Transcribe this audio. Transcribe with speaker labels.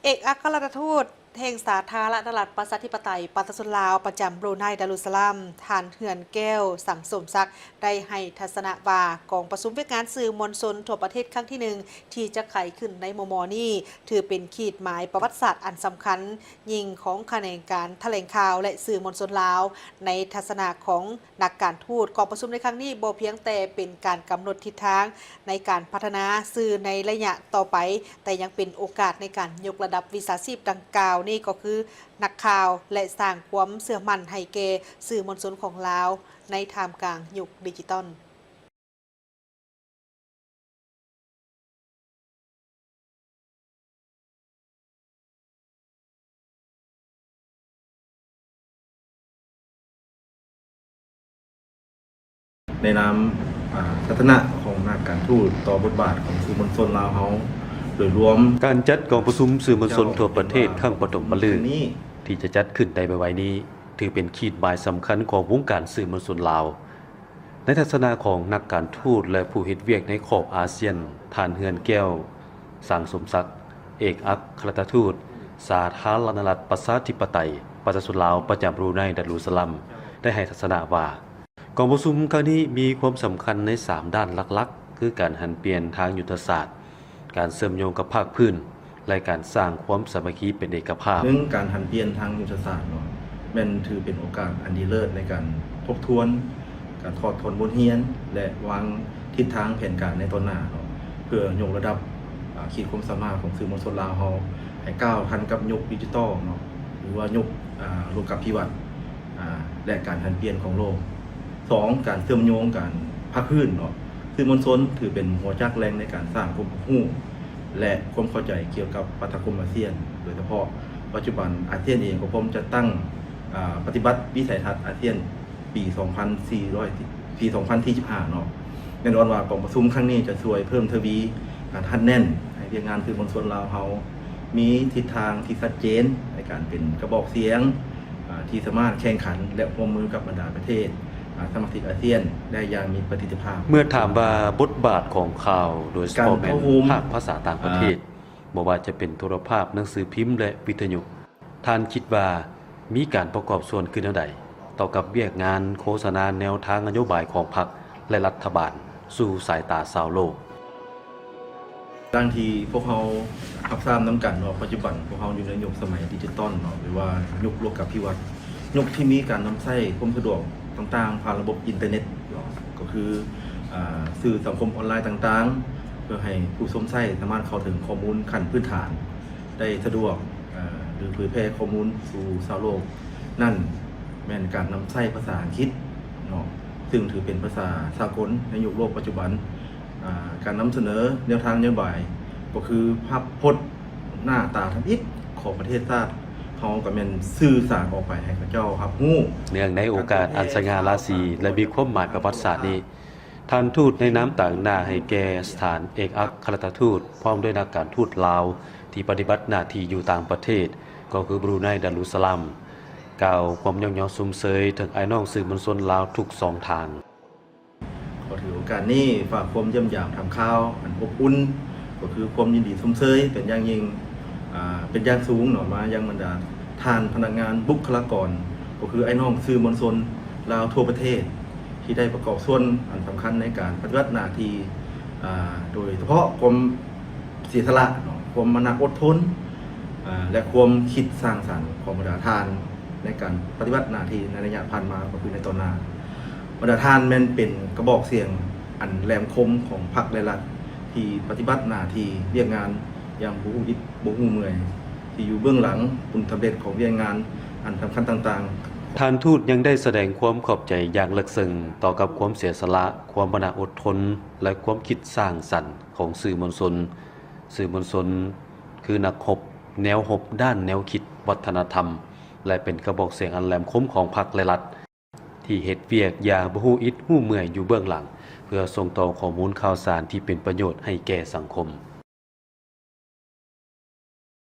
Speaker 1: เอกอัครราชทูตแห่งสาธารณรัฐประชาธิปไตยปาตสุลาวประจำบรูไนดารุสลามทานเหือนแก้วสังสมศักดิ์ได้ให้ทัศนะว่ากองประชุมเวียกงานสื่อมวลชนทั่วประเทศครั้งที่1ที่จะไขขึ้นในมมนี้ถือเป็นขีดหมายประวัติศาสตร์อันสำคัญยิ่งของแขนงการแถลงข่าวและสื่อมวลชนลาวในทัศนะของนักการทูตกองประชุมในครั้งนี้บ่เพียงแต่เป็นการกำหนดทิศทางในการพัฒนาสื่อในระยะต่อไปแต่ยังเป็นโอกาสในการยกระดับวิชาชีพดังกล่าวนี่ก็คือนักข่าวและสร้างความเชื่อมั่นให้แก่สื่อมวลชนของลาวในท่ามกลางยุคดิจิตอล
Speaker 2: ในนามทัศนะของนักการทูตต่อบทบาทของสื่อมวลชนลาวเฮาโดยรวม
Speaker 3: การจัดกองประชุมสื่อมวลชนทั่วประเทศครั้งปฐมฤกษ์ที่จะจัดขึ้นในไวๆนี้ถือเป็นขีดหมายสำคัญของวงการสื่อมวลชนลาวในทัศนะของนักการทูตและผู้เฮ็ดเวียกในขอบอาเซียนท่านเฮือนแก้วสังสมศักดิ์เอกอัครราชทูตสาธารณรัฐประชาธิปไตยประชาชนลาวประจำบรูไนดารุสลามได้ให้ทัศนะว่ากองประชุมครั้งนี้มีความสำคัญใน3ด้านหลักๆคือการหันเปลี่ยนทางยุทธศาสตร์การเชื่อมโยงกับภาคพื้นและการสร้างความสามัคคีเป็นเอกภาพ
Speaker 2: ซึ่งการหันเปลี่ยนทางยุทธศาสตร์แม่นถือเป็นโอกาสอันดีเลิศในการทบทวนการถอดถอนบทเรียนและวางทิศทางแผนการในต้นหน้าเพื่อยกระดับขีดความสามารถของสื่อมวลชนลาวเฮาให้ก้าวทันกับยุคดิจิทัลหรือว่ายุคโลกาภิวัตน์และการหันเปลี่ยนของโลก2การเชื่อมโยงการภาคพื้นสื่อมวลชนถือเป็นหัวจักแรงในการสร้างความรู้และความเข้าใจเกี่ยวกับประชาคมอาเซียนโดยเฉพาะปัจจุบันอาเซียนเองก็พร้อมจะตั้งปฏิบัติวิสัยทัศน์อาเซียนปี 2025 แน่นอนว่ากองประชุมครั้งนี้จะช่วยเพิ่มทวีการทัดแน่นให้เรียนงานสื่อมวลชนลาวเฮามีทิศทางที่ชัดเจนในการเป็นกระบอกเสียงที่สามารถแข่งขันและร่วมมือกับบรรดาประเทศสมาชิกอาเซียนได้อย่างมีประสิทธิภาพ
Speaker 3: เมื่อถามว่าบทบาทของข่าวโดยเฉพาะแม่นภาคภาษาต่างประเทศบ่ว่าจะเป็นโทรภาพหนังสือพิมพ์และวิทยุท่านคิดว่ามีการประกอบส่วนขึ้นแนวใดต่อกับเวียกงานโฆษณาแนวทางนโยบายของพรรคและรัฐบาลสู่สายตาชาวโลก
Speaker 2: บางทีพวกเรารับทราบน้ำกันปัจจุบันพวกเราอยู่ในยุคสมัยดิจิตอลหรือว่ายุคโลกาภิวัตน์ยุคที่มีการนำใช้ความสะดวกต่างๆผ่านระบบอินเทอร์เน็ตก็คือสื่อสังคมออนไลน์ต่างๆเพื่อให้ผู้ชมใช้สามารถเข้าถึงข้อมูลขั้นพื้นฐานได้สะดวกหรือเผยแพร่ข้อมูลสู่ชาวโลกนั่นแม่นการนำใช้ภาษาอังกฤษซึ่งถือเป็นภาษาสากลในยุคโลกปัจจุบันการนำเสนอแนวทางนโยบายก็คือภาพพจน์หน้าตาทำอิฐของประเทศชาติเขาก็แม่นสื่อสารออกไปให้พระเจ้าครับฮู้
Speaker 3: เนื่องในโอกาสอันสง่าราศีและมีความหมายประวัติศาสตร์นี้ท่านทูตในน้ำต่างหน้าให้แก่สถานเอกอัครราชทูตพร้อมด้วยนักการทูตลาวที่ปฏิบัติหน้าที่อยู่ต่างประเทศก็คือบรูไนดารุสลามกล่าวความย่องยอซุมเซยถึงไอ้น้องสื่อมวลชนลาวทุก2ทาง
Speaker 2: ขอถือโอกาสนี้ฝากความเยี่ยมยามทำข่าวอันอบอุ่นก็คือความยินดีซุมเซยเป็นอย่างยิ่งเป็นอย่างสูงมายังบรรดาท่านพนักงานบุคลากรก็คือไอ้น้องสื่อมวลชนลาวทั่วประเทศที่ได้ประกอบส่วนอันสำคัญในการปฏิบัติหน้าที่โดยเฉพาะความเสียสละความมนอดทนและความคิดสร้างสรรค์ของบรรดาท่านในการปฏิบัติหน้าที่ในระยะผ่านมาก็คือในตอนหน้าบรรดาท่านแม่นเป็นกระบอกเสียงอันแหลมคมของพรรคและรัฐที่ปฏิบัติหน้าที่เรียกงานอย่างบ่ฮู้อิดบ่ฮู้เมื่อยที่อยู่เบื้องหลังผลสำเร็จของเรียกงานอันสำคัญต่าง
Speaker 3: ๆท่านทูตยังได้แสดงความขอบใจอย่างลึกซึ้งต่อกับความเสียสละความมนอดทนและความคิดสร้างสรรค์ของสื่อมวลชนคือนักรบแนวรบด้านแนวคิดวัฒนธรรมและเป็นกระบอกเสียงอันแหลมคมของพรรคและรัฐที่เฮ็ดเวียกอย่างบ่ฮู้อิดฮู้เมื่อยอยู่เบื้องหลังเพื่อส่งต่อข้อมูลข่าวสารที่เป็นประโยชน์ให้แก่สังคม